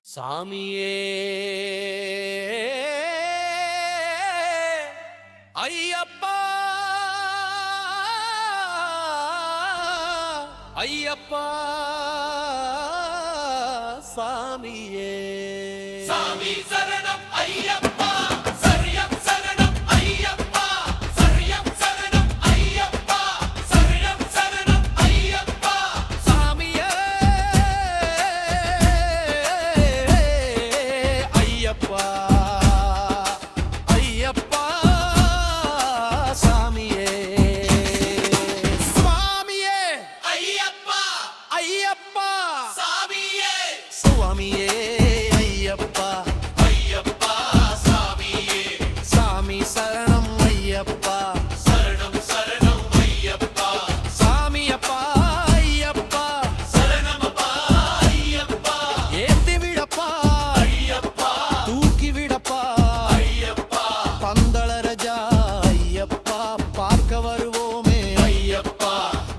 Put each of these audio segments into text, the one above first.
சாமியே ஐயப்பா ஐயப்பா சாமியே சாமி சரணம் ஐயப்பா சரணம் சரணம் ஐயப்பா சரணம் சரணம் ஐயப்பா சரணம் சரணம் ஐயப்பா சாமியே ஐயப்பா ஐயப்பா சாமியே சுவாமியே ஐயப்பா ஐயப்பா சாமியே சுவாமியே ஐயப்பா ஐயப்பா சாமியே சாமி சரணம் ஐயப்பா சரணம் சரணம் ஐயப்பா சாமியப்பா ஐயப்பா சரணமப்பா ஐயப்பா ஏத்தி விடப்பா ஐயப்பா தூக்கி விடப்பா ஐயப்பா பந்தளரஜா ஐயப்பா பார்க்க வருவோமே ஐயப்பா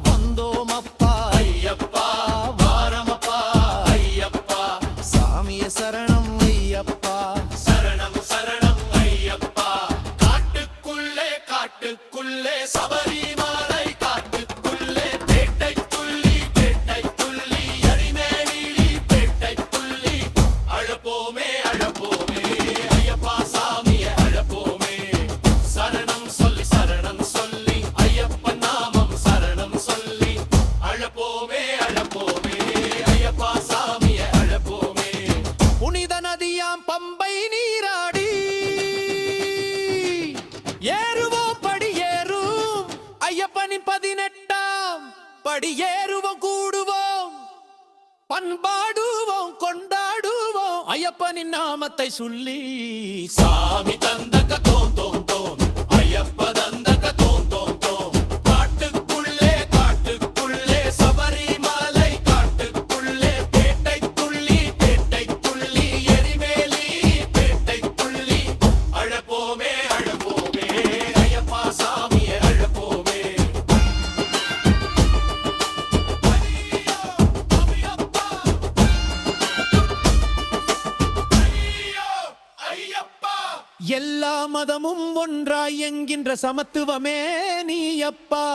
வந்தோமப்பா ஐயப்பா வாரமப்பா ஐயப்பா சாமிய சரணம் ஐயப்பா சரணம் சரணம் ஐயப்பா காட்டுக்குள்ளே காட்டுக்குள்ளே சபரிமலை காட்டுக்குள்ளே பேட்டை துள்ளி அடிமேலி பேட்டை துள்ளி அழப்போமே அழப்போமே ஐயப்பா சாமிய அழப்போமே சரணம் சொல்லி ஐயப்பன் நாமம் சரணம் சொல்லி அழப்போமே ஐயப்பா சாமிய அழப்போமே புனித நதியாம் பம்பை நீராடி ஏறுவோம் படியேறும் ஐயப்பனின் 18ஆம் படியேறுவோம் கூடுவோம் பண்பாடுவோம் கொண்டாடுவோம் ஐயப்பனின் நாமத்தை சொல்லி சாமி தந்தக தோம் தோம் தோம் ஐயப்ப தந்தக தோம் தோம் தோம் காட்டுக்குள்ளே சபரிமலை காட்டுக்குள்ளே பேட்டை துள்ளி எரிமேலி பேட்டை துள்ளி அழப்போமே ஐயப்பா சாமியை அழப்போமே ஐயப்பா எல்லா மதமும் ஒன்றாய் என்கின்ற சமத்துவமே நீயப்பா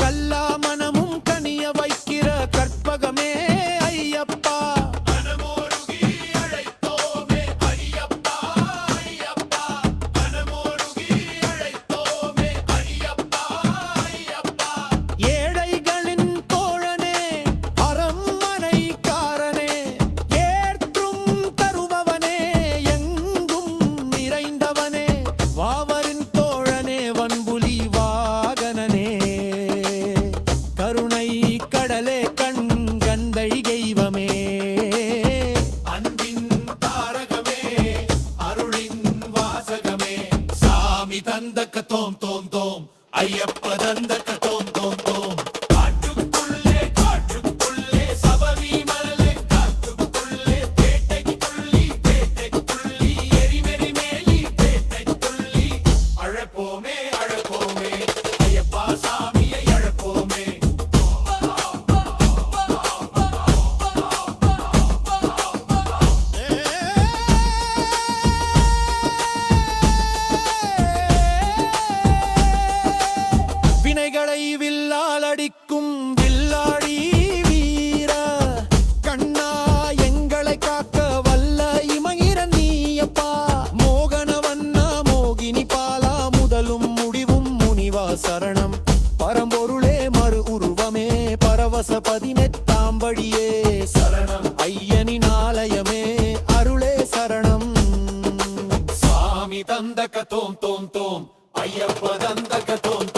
கல்லா மனமும் கனிய வைக்கிற கற்பகமே ஐயப்பா மனமோருகி அழைத்தோமே ஐயப்பா மனமோருகி அழைத்தோமே ஐயப்பா ஏழைகளின் தோழனே அரண்மனைக்காரனே ஏற்றும் தருபவனே எங்கும் நிறைந்தவனே வாவரின் தோழனே வன்புலி வாகனனே கருணை கடலே கண்கண்டை தெய்வமே அன்பின் தாரகமே அருளின் வாசகமே சாமி தந்தக்க தோம் தோம் தோம் ஐயப்ப தந்தக்க தோம் தோம் தோம் காட்டுக்குள்ளே சபரிமலை காட்டுக்குள்ளே பேட்டை துள்ளி எரிமேலி பேட்டை துள்ளி அழப்போமே ஐயப்பா சாமியை அழப்போமே வினைகளை வில்லால் அடிக்கும் வில்லாடி வீர கண்ணா எங்களை காக்க வல்ல இமகிர நீயப்பா மோகனவண்ணா மோகினி பாலா முதலும் முடிவும் முனிவா சரணம் பரம்பொருளே மறு உருவமே பரவச 18ஆம் படியே சரணம் ஐயனின் ஆலயமே அருளே சரணம் சாமி தந்தக்க தோம் தோம் தோம் ஐயப்ப தந்தக்க தோம்